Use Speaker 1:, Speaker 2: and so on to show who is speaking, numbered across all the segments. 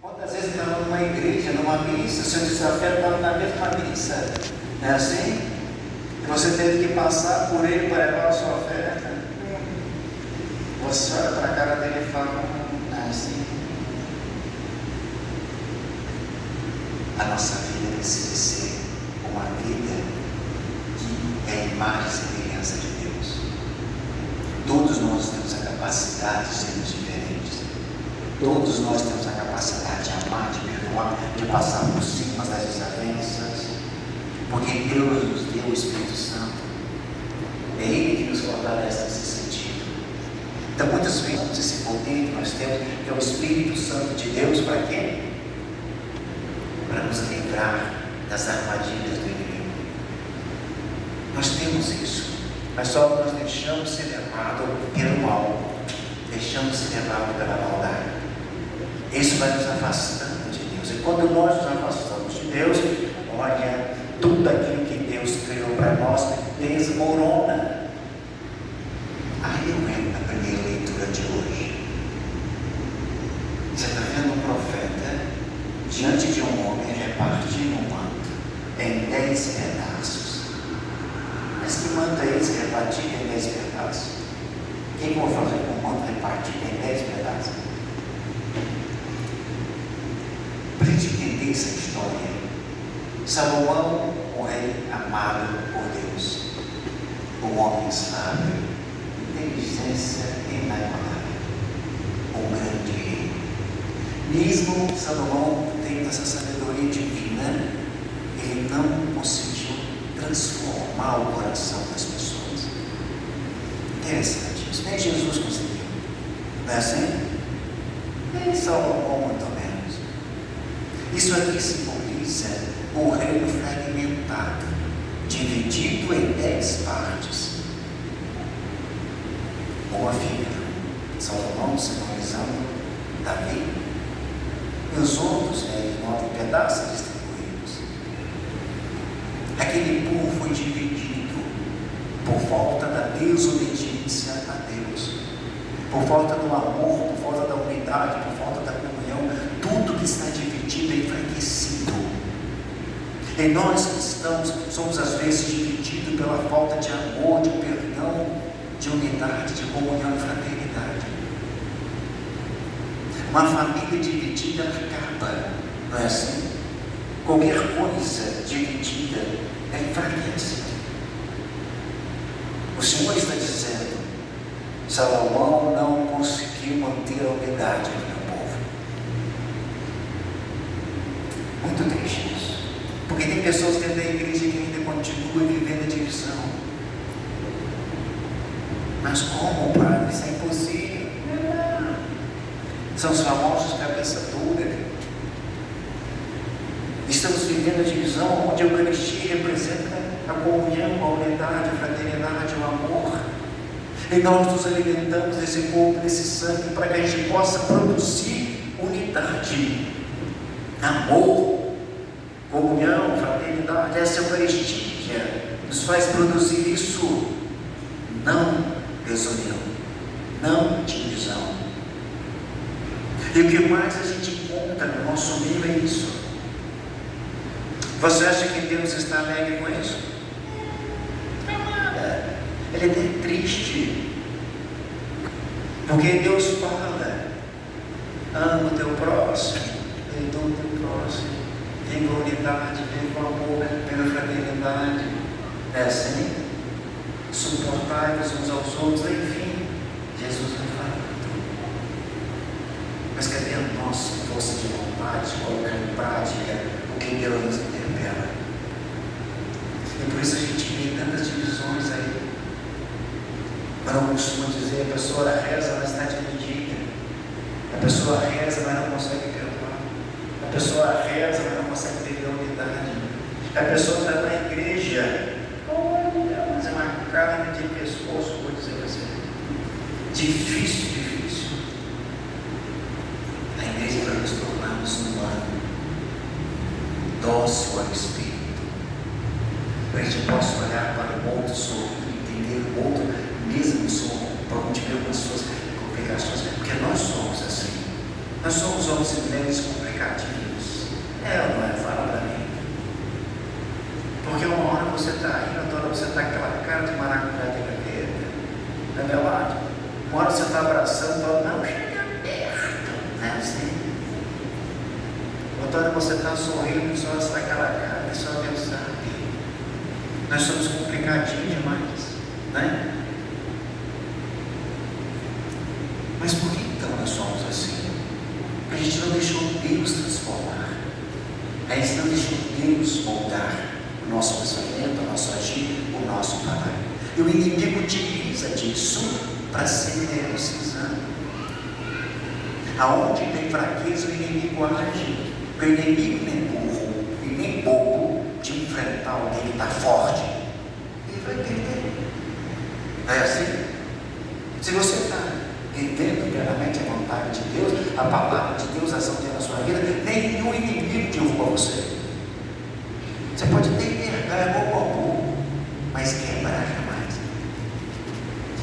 Speaker 1: Quantas vezes está numa igreja, numa missa, o seu desafio está na mesma missa, não é assim? E você teve que passar por ele para levar a sua oferta. Você olha para a cara dele e fala, não é assim? A nossa vida precisa ser uma vida que é a imagem e semelhança de Deus. Todos nós temos a capacidade de sermos diferentes. Todos nós temos a capacidade de amar, de perdoar, de passar por cima das desavenças. Porque Deus nos deu o Espírito Santo. É Ele que nos fortalece nesse sentido. Então, muitas vezes, esse poder que nós temos, que é o Espírito Santo de Deus, para quê? Para nos livrar das armadilhas do inimigo. Nós temos isso, mas só nós deixamos ser levados pelo mal, deixamos ser levados pela maldade. Isso vai nos afastando de Deus. E quando nós nos afastamos de Deus, olha, tudo aquilo que Deus criou para nós desmorona. Aí eu entro na primeira leitura de hoje. Você está vendo um profeta diante de um homem repartindo um manto em 10 pedaços. Mas que manto é esse repartido em 10 pedaços? O que eu vou fazer com o manto repartido em 10 pedaços? Para a gente entender essa história, Salomão, o rei amado por Deus, o homem sábio, inteligência inabalável, um grande rei. Mesmo Salomão tendo essa sabedoria divina, ele não conseguiu transformar o coração das pessoas. Interessante isso. Nem Jesus conseguiu. Não é assim? Nem Salomão, muito menos. Isso aqui simboliza o reino fragmentado, dividido em 10 partes. Uma figura, Salomão simbolizando Davi, e os outros 9 pedaços distribuídos. Aquele povo foi dividido por falta da desobediência a Deus, por falta do amor, por falta da unidade, por falta da comunhão. Tudo que está dividido é enfraquecido. E nós cristãos somos às vezes divididos pela falta de amor, de perdão, de unidade, de comunhão e fraternidade. Uma família dividida acaba, não é assim? Qualquer coisa dividida enfraquece. O Senhor está dizendo, Salomão não conseguiu manter a unidade do meu povo. Muito triste isso. Porque tem pessoas dentro da igreja que ainda continuam vivendo a divisão. Mas como, padre? Isso é impossível. São os famosos cabeça dura. Estamos vivendo a divisão onde a Eucaristia representa a comunhão, a unidade, a fraternidade, o amor. E nós nos alimentamos desse corpo, desse sangue, para que a gente possa produzir unidade, amor, comunhão, fraternidade. Essa Eucaristia nos faz produzir isso, não desunião, não divisão. E o que mais a gente encontra no nosso meio é isso. Você acha que Deus está alegre com isso? Ele é até triste, porque Deus fala, ama o teu próximo, perdoa o teu próximo, viva a unidade, viva o amor, viva a fraternidade, é assim? Suportai-vos uns aos outros, enfim, Jesus vai falar tudo. Mas cadê a nossa força de vontade de colocar em prática o que Deus nos interpela? E por isso a gente vê tantas divisões aí. Mas eu costumo dizer, a pessoa reza, mas está dividida. A pessoa reza, mas não consegue perdoar. A pessoa reza, mas não consegue ter unidade. A pessoa está na igreja, olha, mas é uma carne de pescoço, vou dizer para você. Difícil. A igreja é para nos tornarmos humanos, dócil ao Espírito, para que a gente possa olhar para o outro, sorrir, entender o outro, mesmo sorrir, para onde ver as suas complicações, porque nós somos assim. Nós somos homens e mulheres complicativos. É ou não é? Fala para mim. Porque uma hora você está rindo, outra hora você está com aquela cara de maracujá de gaveta. Não é verdade? Uma hora você está abraçando, outra hora não, chega perto. Não é assim? Outra hora você está sorrindo, só está aquela cara, que só Deus sabe. Nós somos complicadinhos demais, né? Mas por que então nós somos assim? Porque a gente não deixou Deus transformar. A gente não deixou Deus moldar o nosso pensamento, o nosso agir, o nosso falar. E o inimigo utiliza disso para ser negociado. Aonde tem fraqueza, o inimigo age. Porque o inimigo nem burro e nem bobo de enfrentar alguém que está forte. Ele vai perder. Não é assim? Se você está vivendo plenamente a vontade de Deus, a palavra de Deus, a ação de Deus na sua vida, nenhum inimigo derruba você. Você pode ter vergonha ou mas quebrar jamais.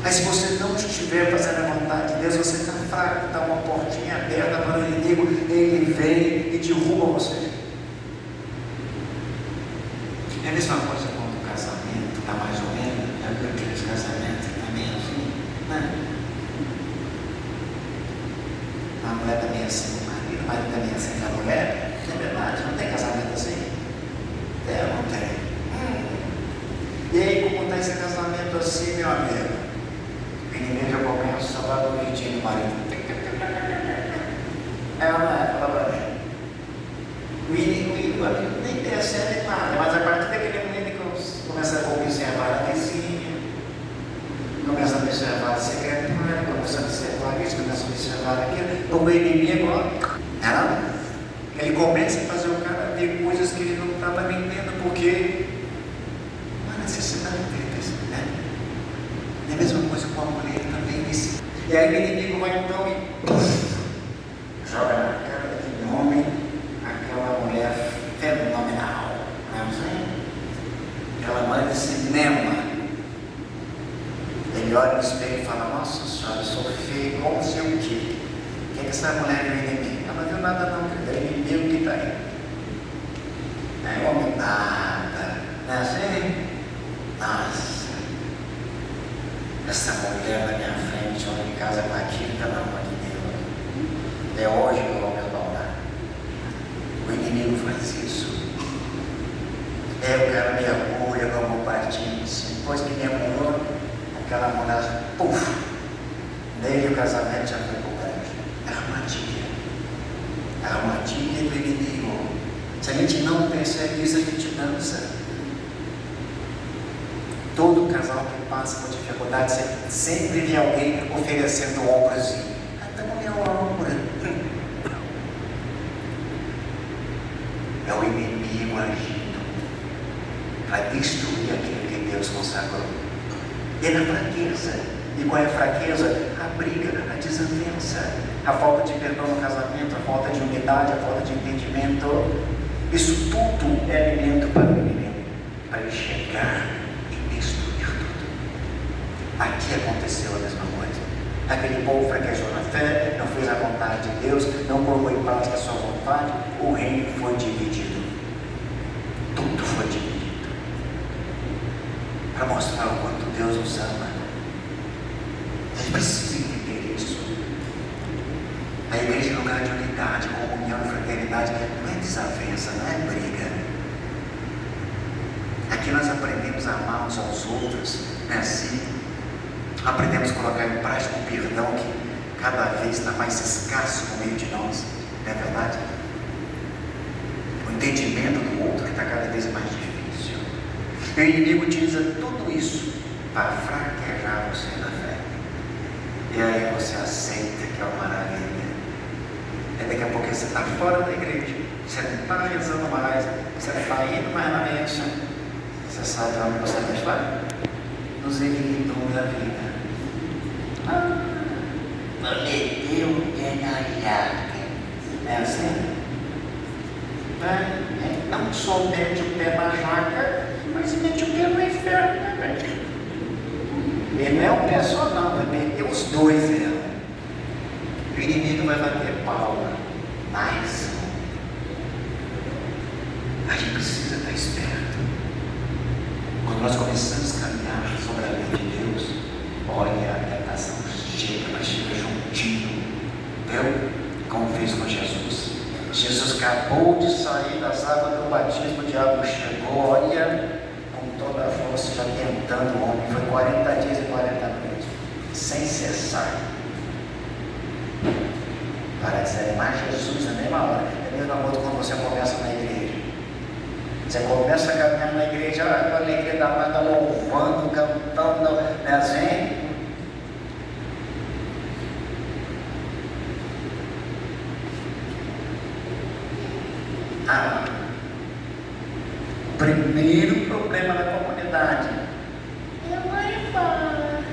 Speaker 1: Mas se você não estiver fazendo a vontade de Deus, você está fraco, está uma portinha aberta para o inimigo, ele vem e derruba você. É a mesma coisa quando o casamento está mais ou menos, aqueles casamentos também assim, né? A mulher também é assim com o marido, o marido também é assim com a mulher. Não é verdade? Não tem casamento assim? É, não tem. E aí, como está esse casamento assim, meu amigo? O inimigo já começa a dar o jeitinho do marido. É uma palavra. O inimigo nem percebe nada, mas a partir daquele momento que começa a observar a vizinha, começa a observar a secretária, começa a observar isso, começa a observar aquilo, o inimigo, ele começa a fazer o cara ver coisas que ele não estava nem vendo, porque não há necessidade dele, né? É a mesma coisa com a mulher também. E aí o inimigo vai então e joga na cara daquele homem aquela mulher fenomenal, não é assim? Aquela mãe de cinema. Ele olha no espelho e fala: nossa senhora, eu sou feio, como sei o quê? O que é que essa mulher viu em mim? Ela não viu nada não, é o inimigo que está aí. Não é homem nada, não é assim? Nossa, essa mulher na minha frente, onde em casa com aquilo, pelo amor de Deus. É hoje que eu vou me abaldar. O inimigo faz isso. O cara mergulha como partido, depois que mergulhou, aquela mulher, puf, nele o casamento já foi para o brejo. É armadilha. É armadilha do inimigo. Se a gente não percebe isso, a gente dança. Todo casal que passa por dificuldade sempre vê alguém oferecendo o ombrozinho. Dá no meu ombro. É o inimigo agindo para destruir aquilo que Deus consagrou. E é na fraqueza. E qual é a fraqueza? A briga, a desavença, a falta de perdão no casamento, a falta de unidade, a falta de entendimento. Isso tudo é alimento para o inimigo, para ele chegar e destruir tudo. Aqui aconteceu a mesma coisa. Aquele povo fraquejou na fé, não fez a vontade de Deus, não colocou em prática a sua vontade, o reino foi dividido. Tudo foi dividido. Para mostrar o quanto Deus nos ama. A gente precisa entender isso. A igreja é um lugar de unidade, comunhão e fraternidade. Não é desavença, não é briga. Aqui nós aprendemos a amar uns aos outros, não é assim? Aprendemos a colocar em prática o perdão que cada vez está mais escasso no meio de nós, não é verdade? O entendimento do outro que está cada vez mais difícil. E o inimigo utiliza tudo isso para fraquejar você na fé. E aí você aceita que é uma maravilha. E daqui a pouco você está fora da igreja, você não está rezando mais, você não está indo mais na mesa. Você sabe onde você está? Nos inimigos da vida. Meteu o pé na jaca. É assim? Não só mete o pé na jaca, mas mete o pé no inferno também. Ele não é um pé só não, vai meter os dois nela. O inimigo vai bater palma. mais um. A gente precisa estar esperto. Quando nós começamos a caminhar sobre a lei de Deus, olha, a tentação chega, mas chega juntinho. Viu? Como fez com Jesus. Jesus acabou de sair das águas do batismo, o diabo chegou, olha, com toda a força, já tentando o homem. Foi 40 dias e 40 noites, sem cessar. Para desanimar Jesus na mesma hora. É mesmo modo quando você começa na igreja. Você começa a caminhar na igreja, a alegria da mata, louvando, cantando, né assim? O primeiro problema da comunidade é mãe e pai.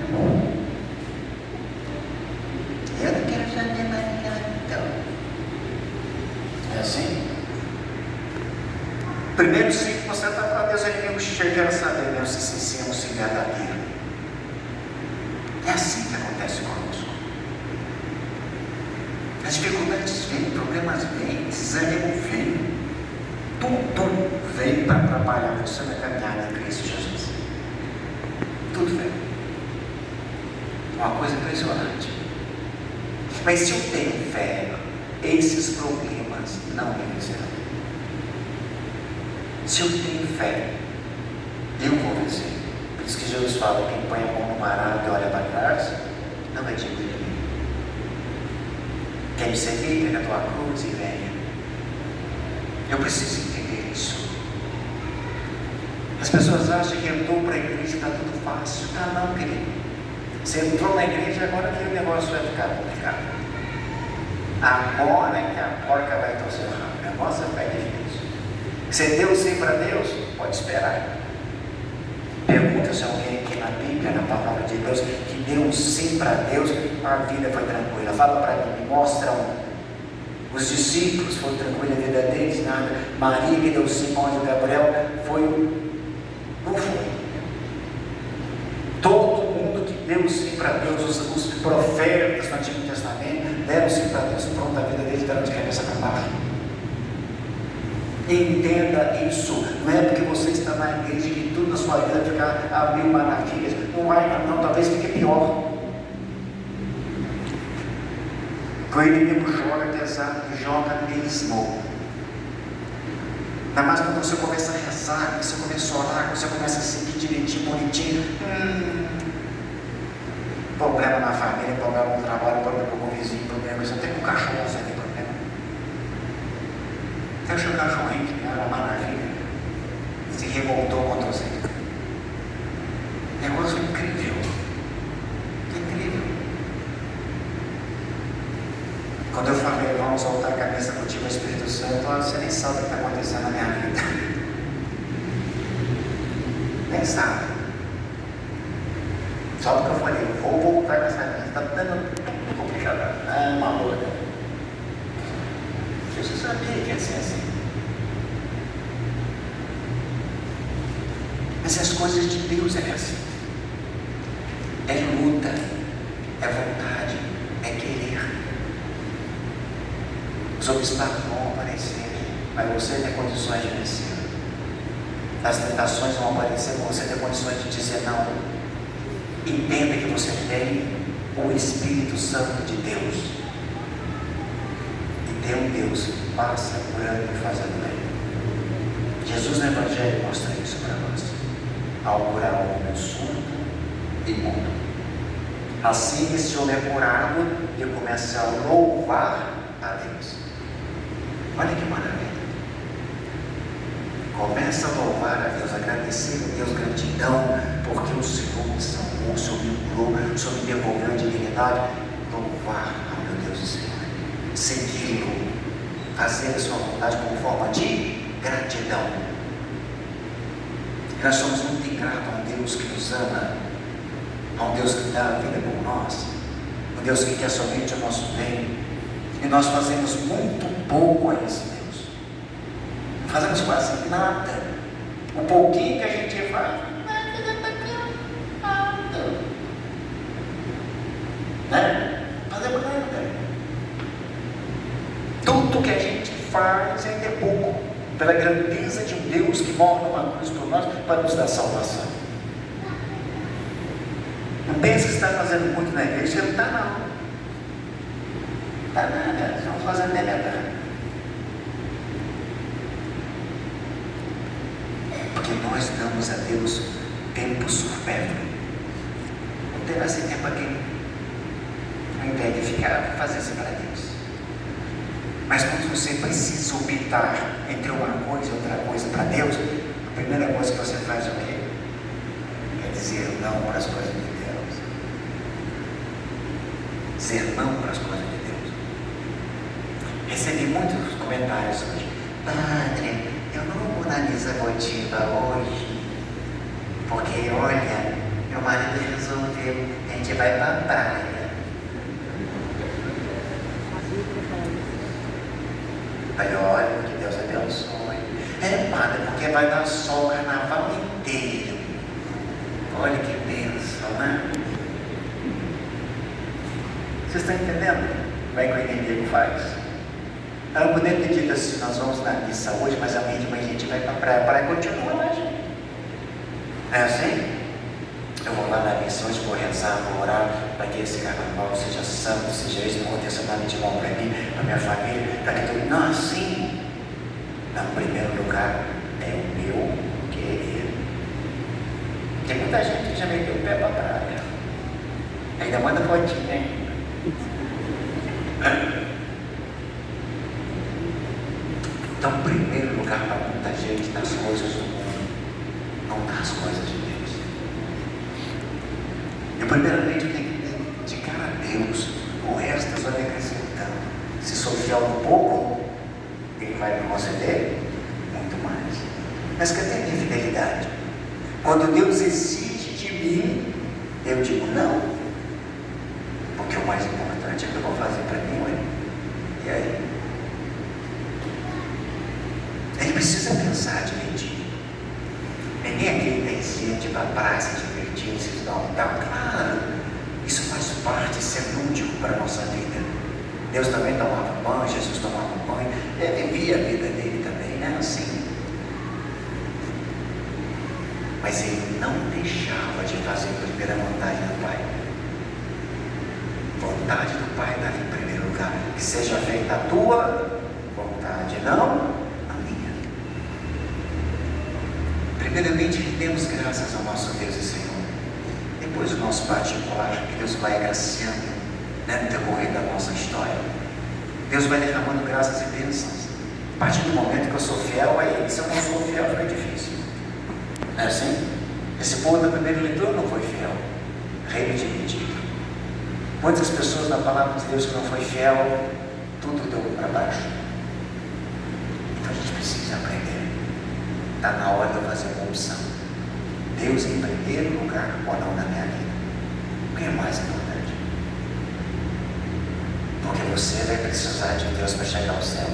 Speaker 1: Eu não quero saber mais daquela então. É assim? Primeiro sim que você está para Deus, ele mesmo chega a saber mesmo se sim ou se verdadeiro. É assim que acontece conosco. As dificuldades vêm, problemas vêm, desânimo vem. Tudo veio para atrapalhar você na caminhada em Cristo Jesus. Tudo veio. Uma coisa impressionante. Mas se eu tenho fé, esses problemas não me vencerão. Se eu tenho fé, eu vou vencer. Por isso que Jesus fala: quem põe a mão no arado e olha para trás, não é digno de mim. Quer me seguir, pega a tua cruz e venha. Eu preciso entender isso. As pessoas acham que entrou para a igreja e está tudo fácil. Ah, não, querido. Você entrou na igreja, agora que o negócio vai ficar complicado. Agora é que a porca vai torcer o rabo. O negócio vai ficar difícil. Você deu sim para Deus? Pode esperar. Pergunta se alguém aqui na Bíblia, na palavra de Deus, que deu um sim para Deus, a vida foi tranquila. Fala para mim, me mostra um. Os discípulos foram tranquilos, a vida deles, nada. Maria, que deu sim para o anjo Gabriel, não foi. Todo mundo que deu sim para Deus, os profetas no Antigo Testamento, deram sim para Deus, pronto, a vida deles deram de cabeça para baixo. Entenda isso. Não é porque você está na igreja que tudo na sua vida vai ficar a mil maravilhas. Não vai, não, talvez fique pior. O inimigo joga pesado e joga mesmo. Ainda mais quando você começa a rezar, quando você começa a orar, quando você começa a seguir direitinho, bonitinho. Problema na família, problema no trabalho, problema com o vizinho, problema até com o cachorro, você tem problema. Até o seu cachorrinho, que era uma maravilha, se revoltou contra você. Negócio incrível. Incrível. Quando eu falei, vamos voltar a cabeça contigo, Espírito Santo, você nem sabe o que está acontecendo na minha vida. Nem sabe. Só porque eu falei, vou voltar com essa vida, está dando complicado. Ah, uma louca. Jesus sabia que ia ser assim. Mas as coisas de Deus é assim. É luta, é vontade, é querer. Os obstáculos vão aparecer, mas você tem condições de vencer. As tentações vão aparecer, mas você tem condições de dizer não. Entenda que você tem o Espírito Santo de Deus. E tem um Deus que passa curando e fazendo bem. Jesus no Evangelho mostra isso para nós. Ao curar o homem surdo e mudo. Assim que esse homem é curado, ele começa a louvar a Deus. Olha que maravilha. Começa a louvar a Deus, agradecer a Deus, gratidão, porque o Senhor me salvou, o Senhor me curou, o Senhor me devolveu a dignidade. Louvar ao meu Deus e Senhor. Segui-lo, fazer a sua vontade como forma de gratidão. Nós somos muito ingratos a um Deus que nos ama, a um Deus que dá a vida por nós, um Deus que quer somente o nosso bem. E nós fazemos muito pouco a esse Deus. Não fazemos quase nada. O pouquinho que a gente faz, nada. Né? Fazemos nada. Tudo
Speaker 2: tudo que a gente faz ainda é pouco, pela grandeza de um Deus que morre numa cruz por nós para nos dar salvação. Não pense que está fazendo muito na igreja, você não está não. Não está nada, estamos fazendo nem nada. Porque nós damos a Deus tempo supérfluo. Não terá esse tempo aqui, ao invés de ficar fazendo isso para Deus. Mas quando você precisa optar entre uma coisa e outra coisa para Deus, a primeira coisa que você faz é o quê? É dizer não para as coisas de Deus. Dizer não para as coisas de Deus. Recebi muitos comentários hoje. Padre, eu não vou na missa votiva hoje, porque olha, meu marido resolveu, a gente vai para a praia. Aí olha, que Deus abençoe. É, padre, porque vai dar sol o carnaval inteiro. Olha que bênção, né? Vocês estão entendendo? Como é que o inimigo faz? Ela poderia ter dito assim, nós vamos na missa hoje, mas amanhã de manhã a gente vai para a praia. A praia continua lá, gente. É assim? Eu vou lá na missa hoje, vou rezar, vou orar, para que esse carnaval seja santo, seja isso, não aconteça nada de bom para mim, para minha família, para que tudo. Não, assim. Não, em primeiro lugar, é o meu querer. Tem muita gente que já meteu o pé para a praia. Ainda manda fotinha, hein? Então, em primeiro lugar, para muita gente, nas coisas do mundo, não nas coisas de Deus. Eu, primeiramente, eu tenho que dedicar a Deus. O resto Deus vai me acrescentando. Se sou fiel no pouco, Ele vai me conceder muito mais. Mas cadê a minha fidelidade? Quando Deus exige de mim, eu digo não. Porque o mais importante é o que eu vou fazer para mim, ué. E aí? Ele precisa pensar direitinho. Nem aquele pensinho de ir para a praia, se divertir, se dar um tal. Claro, isso faz parte, isso é lúdico para a nossa vida. Deus também tomava banho, Jesus tomava banho, ele vivia a vida dele também, né? Assim. Mas ele não deixava de fazer a primeira vontade do Pai. Vontade do Pai está em primeiro lugar. Que seja feita a tua vontade, não a minha. Primeiramente, demos graças ao nosso Deus e Senhor. Depois o nosso particular, que Deus vai agraciando, né, no decorrer da nossa história. Deus vai derramando graças e bênçãos. A partir do momento que eu sou fiel a Ele, se eu não sou fiel, fica difícil. Não é assim? Esse povo da primeira leitura não foi fiel. Reino dividido. Muitas pessoas na palavra de Deus que não foi fiel, tudo deu para baixo. Então a gente precisa aprender. Está na hora de eu fazer uma opção. Deus em primeiro lugar ou não na minha vida? O que é mais importante? Porque você vai precisar de Deus para chegar ao céu.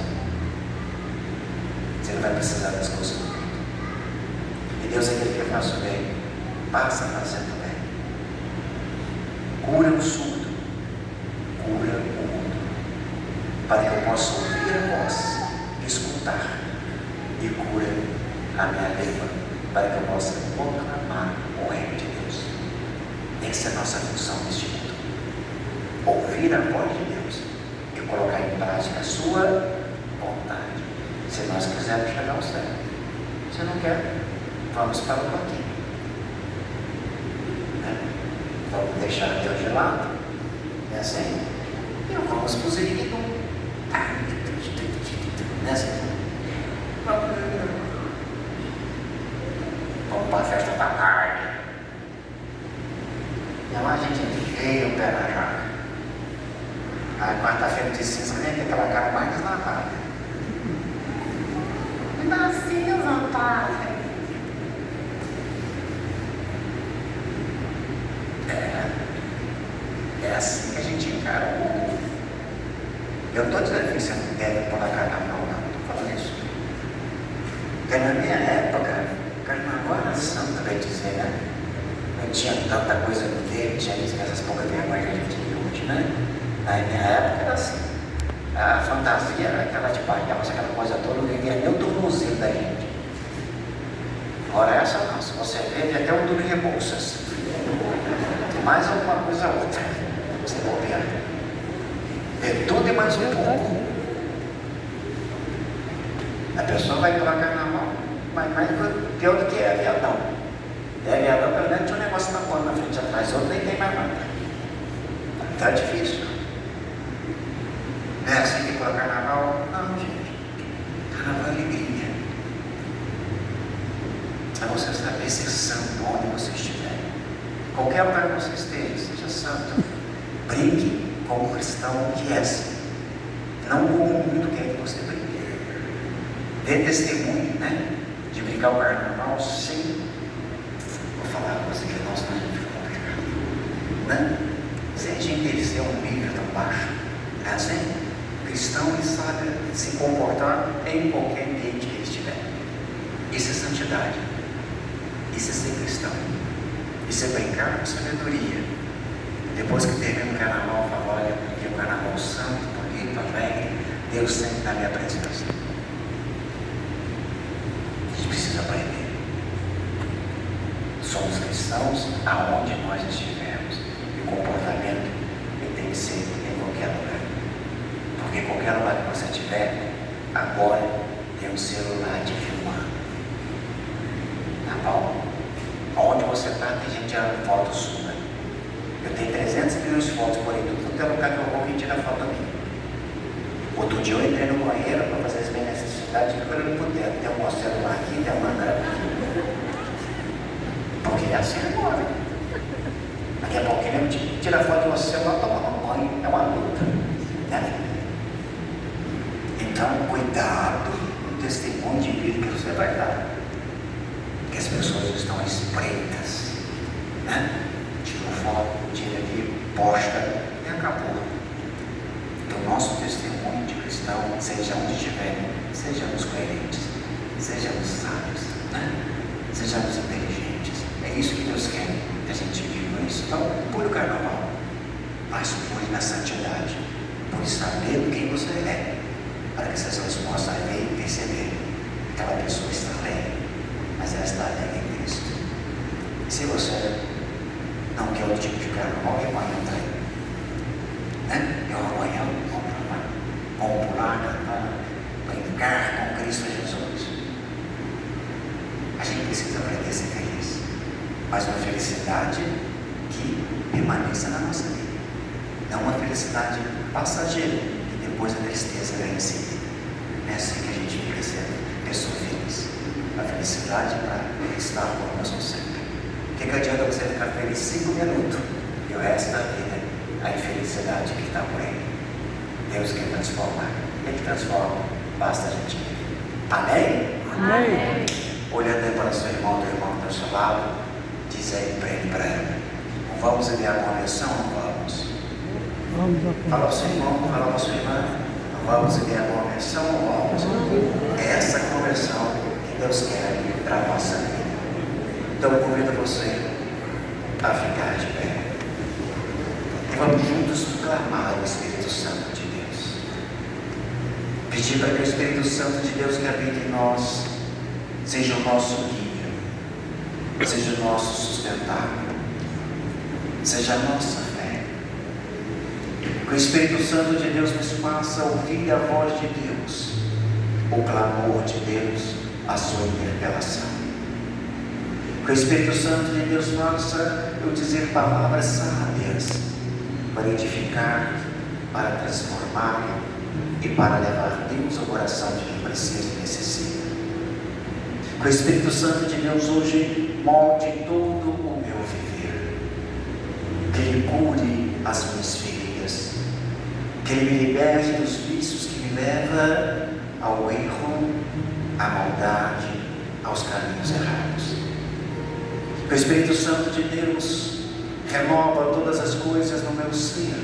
Speaker 2: Você não vai precisar das coisas do mundo. E Deus é aquele que faz o bem, passa fazendo o bem. Cura o surdo, cura o mundo, para que eu possa ouvir a voz, escutar, e cura a minha língua, para que eu possa proclamar o reino de Deus. Essa é a nossa função neste mundo. Ouvir a voz de Deus e colocar em prática a sua vontade. Se nós quisermos chegar ao céu. Se não quer, vamos para o banquinho. Vamos deixar Deus de lado. É assim? E vamos para o ziriguidum. Não é assim? Vamos para a festa da carne. E lá a gente enfia o pé na jaca. A quarta-feira de cinza nem tem aquela cara mais deslavada. Me dá cinza, padre. É assim que a gente encara o mundo. Eu não estou dizendo que você não deve pôr na carnaval, não. Não estou falando isso. Porque na minha época, carnaval era santo, vai dizer, né? Não tinha tanta coisa no dele, tinha isso, essas poucas vergonhas que a gente viu hoje, né? Na minha época era assim. A fantasia era aquela de palhaço, aquela coisa toda, não via nem o tornozelo da gente. Agora essa não, se você vê, até um duro de Rebouças. Tem mais alguma coisa outra. Você bobear. É tudo e mais um pouco. A pessoa vai para carnaval, mas mais pior do que é aviadão. É aviadão, pelo menos tinha um negócio na porta na frente e atrás, outro nem tem mais nada. Tá difícil. É assim que para carnaval? Não, gente. Carnaval é alegria. É você saber ser santo onde você estiver. Qualquer lugar que você esteja, seja santo. Brinque como cristão que és. Não como o mundo quer que você brinque. Dê testemunho, né? De brincar o carnaval sem. Vou falar uma coisa que nós não fica complicado. Né? Se a gente descer um nível tão baixo, é assim? O cristão ele sabe se comportar em qualquer ambiente que ele estiver. Isso é santidade. Isso é ser cristão. Isso é brincar com sabedoria. Depois que termina o carnaval, fala, olha, porque o carnaval santo, bonito, alegre, Deus sempre na minha presença. A gente precisa aprender. Somos cristãos aonde nós estivermos. E o comportamento ele tem que ser em qualquer lugar. Porque qualquer lugar que você estiver, agora tem um celular te filmando. Tá bom? Onde você está, tem gente tirando foto sua. Eu tenho 300 milhões de fotos por aí, tudo é lugar que eu vou que tira foto aqui. Outro dia eu entrei no banheiro para fazer as minhas necessidades, e olhando por dentro. Tem um celular aqui, tem um mandar aqui. Porque é assim agora. Daqui a pouco ele tira foto de você, vai tomar um banho, é uma luta. Né? Então, cuidado com o testemunho de vida que você vai dar. Que as pessoas estão espreitas, né? Tira foto, tira ali, posta e acabou. Então, nosso testemunho de cristão, seja onde estiver, sejamos coerentes, sejamos sábios, né? Sejamos inteligentes. É isso que Deus quer, que a gente viva isso. Então, pule o carnaval, mas pule na santidade, pule sabendo quem você é, para que essas pessoas possam ver e perceber que aquela pessoa está alegre. Mas ela está alegre em Cristo. E se você não quer outro tipo de carnaval, amanhã está aí. Né? Eu amanhã vamos pular, cantar, brincar com Cristo Jesus. A gente precisa aprender a ser feliz. Mas uma felicidade que permaneça na nossa vida. Não uma felicidade passageira e depois a tristeza vem em seguida. É assim que a gente fica sendo pessoa feliz. A felicidade para estar conosco sempre. O que adianta você ficar feliz 5 minutos e o resto da vida a infelicidade que está por aí? Deus quer transformar. Ele transforma, basta a gente querer. Amém?
Speaker 3: Amém.
Speaker 2: Olhando aí para o seu irmão, teu irmão que está ao seu lado, diz aí para ele, para ela: vamos enviar a conversão ou não vamos? Fala para o seu irmão, fala para a sua irmã: vamos enviar a conversão ou vamos? É essa conversão Deus quer para a nossa vida. Então eu convido você a ficar de pé. E vamos juntos clamar o Espírito Santo de Deus. Pedir para que o Espírito Santo de Deus que habita em nós seja o nosso guia, seja o nosso sustentáculo, seja a nossa fé. Que o Espírito Santo de Deus nos faça ouvir a voz de Deus, o clamor de Deus, a sua interpelação. Que o Espírito Santo de Deus faça eu dizer palavras sábias para edificar, para transformar e para levar Deus ao coração de quem precisa e necessita. Que o Espírito Santo de Deus hoje molde todo o meu viver. Que Ele cure as minhas feridas. Que Ele me liberte dos vícios que me levam ao erro, à maldade, aos caminhos errados. Que o Espírito Santo de Deus renova todas as coisas no meu ser,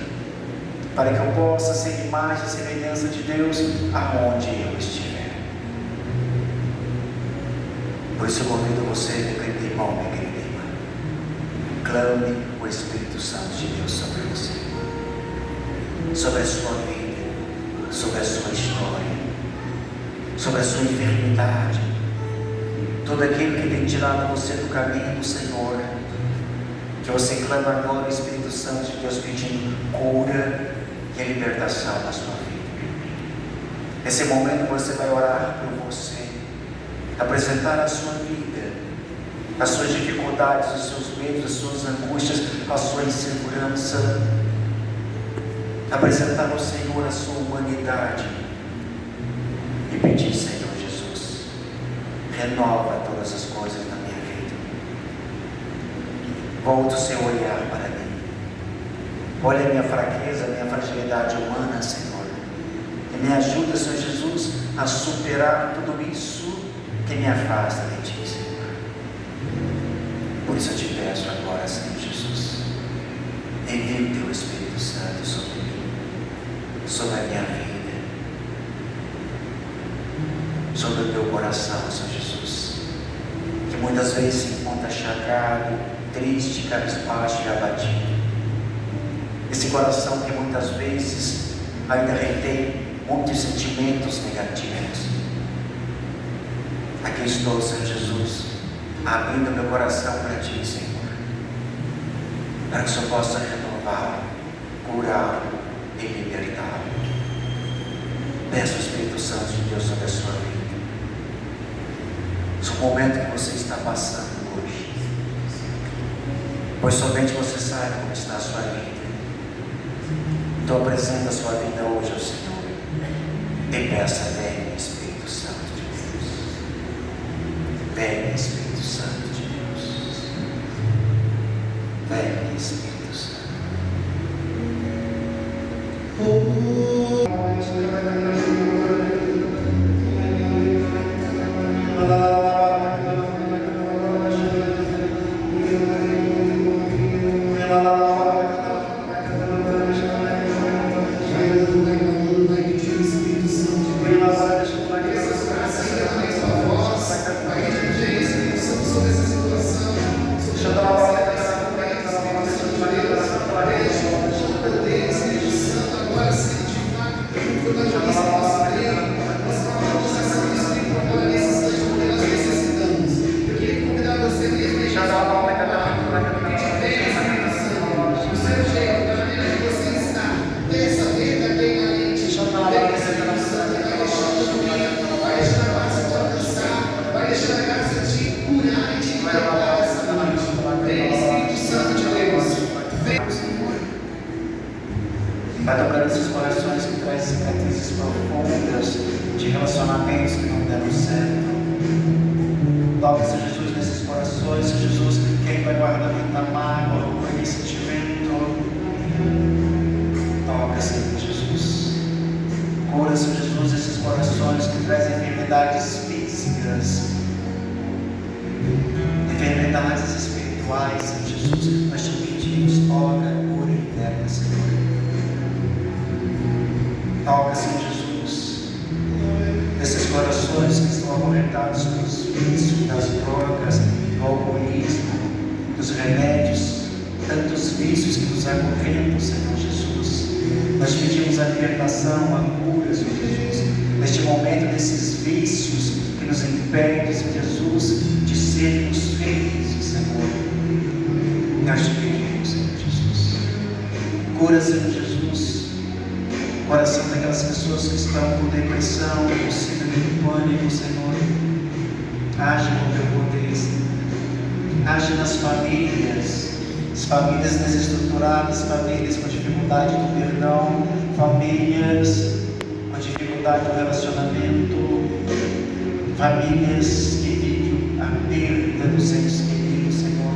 Speaker 2: para que eu possa ser imagem e semelhança de Deus aonde eu estiver. Por isso eu convido você, meu querido irmão, minha querida irmã, clame o Espírito Santo de Deus sobre você, sobre a sua vida, sobre a sua história, sobre a sua enfermidade, tudo aquilo que tem tirado você do caminho do Senhor, que você clama agora, Espírito Santo de Deus, pedindo cura e a libertação na sua vida. Nesse momento você vai orar por você, apresentar a sua vida, as suas dificuldades, os seus medos, as suas angústias, a sua insegurança, apresentar ao Senhor a sua humanidade e pedir: Senhor Jesus, renova todas as coisas na minha vida. Volta o seu olhar para mim. Olha a minha fraqueza, a minha fragilidade humana, Senhor, e me ajuda, Senhor Jesus, a superar tudo isso que me afasta de Ti, Senhor. Por isso eu te peço agora, Senhor Jesus, envia o Teu Espírito Santo sobre mim, sobre a minha vida, sobre o Teu coração, Senhor Jesus, que muitas vezes se encontra chagado, triste, cabisbaixo e abatido. Esse coração que muitas vezes ainda retém muitos sentimentos negativos. Aqui estou, Senhor Jesus, abrindo meu coração para Ti, Senhor, para que o Senhor possa renovar, curar e libertar. Peço o Espírito Santo de Deus sobre a sua vida, sobre o momento que você está passando hoje, pois somente você sabe como está a sua vida. Então apresenta a sua vida hoje ao Senhor e peça: vem, Espírito Santo de Deus, vem, Espírito Santo de Deus, vem, Espírito Santo. Vai tocar esses corações que trazem cicatrizes profundas de relacionamentos que não deram certo. Toca, Senhor Jesus, nesses corações, Senhor Jesus, quem vai guardar muita mágoa, rancor e ressentimento. Toca, Senhor Jesus. Cura, Senhor Jesus, esses corações que trazem enfermidades físicas, enfermidades espirituais, Senhor Jesus. Nós te pedimos, toca, cura e liberta, Senhor. Toca, Senhor Jesus, esses corações que estão acorrentados pelos vícios, das drogas, do alcoolismo, dos remédios, tantos vícios que nos acorrentam, Senhor Jesus. Nós pedimos a libertação, a cura, Senhor Jesus, neste momento desses vícios que nos impedem, Senhor Jesus, de sermos felizes, Senhor. Nós te pedimos, Senhor Jesus. Cura, Senhor Jesus, o coração daquelas pessoas que estão com depressão, com síndrome do pânico, Senhor. Age com teu poder, Senhor. Age nas famílias, as famílias desestruturadas, famílias com dificuldade do perdão, famílias com dificuldade do relacionamento, famílias que vivem a perda dos entes queridos, Senhor.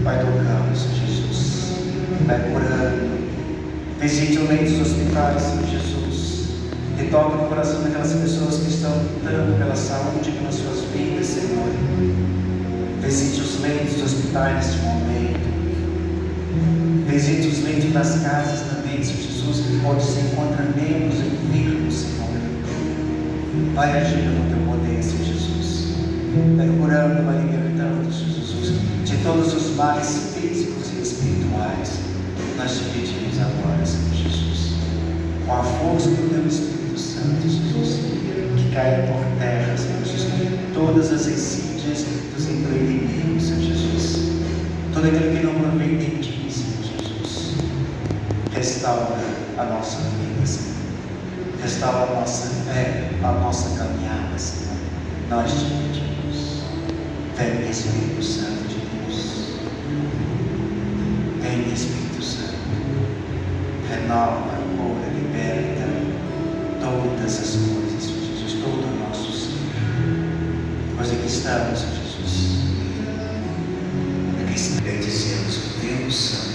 Speaker 2: Vai tocando, Senhor Jesus, vai curando. Visite o leito dos hospitais, Senhor Jesus, e toque no coração daquelas pessoas que estão lutando pela saúde, pelas suas vidas, Senhor. Visite os leitos dos hospitais neste momento. Visite os leitos das casas também, Senhor Jesus, onde se encontram membros enfermos, Senhor. Vai agindo no teu poder, Senhor Jesus. Vai curando, vai libertando, Senhor Jesus, de todos os males físicos e espirituais. Nós te pedimos agora, Senhor Jesus.
Speaker 1: com a força do Teu Espírito Santo, Jesus, que caia por terra, Senhor Jesus, todas as insídias dos empreendimentos, Senhor Jesus, todo aquele que não provém de Ti, Senhor Jesus. Restaura a nossa vida, Senhor. Restaura a nossa fé, a nossa caminhada, Senhor. Nós te pedimos. Vem, Espírito Santo de Deus. Vem, Espírito Santo. Renova, cura, liberta todas as coisas, Senhor Jesus, todo o nosso ser. Pois aqui estamos, Senhor Jesus. Aqui estamos. Bendizemos o Deus Santo.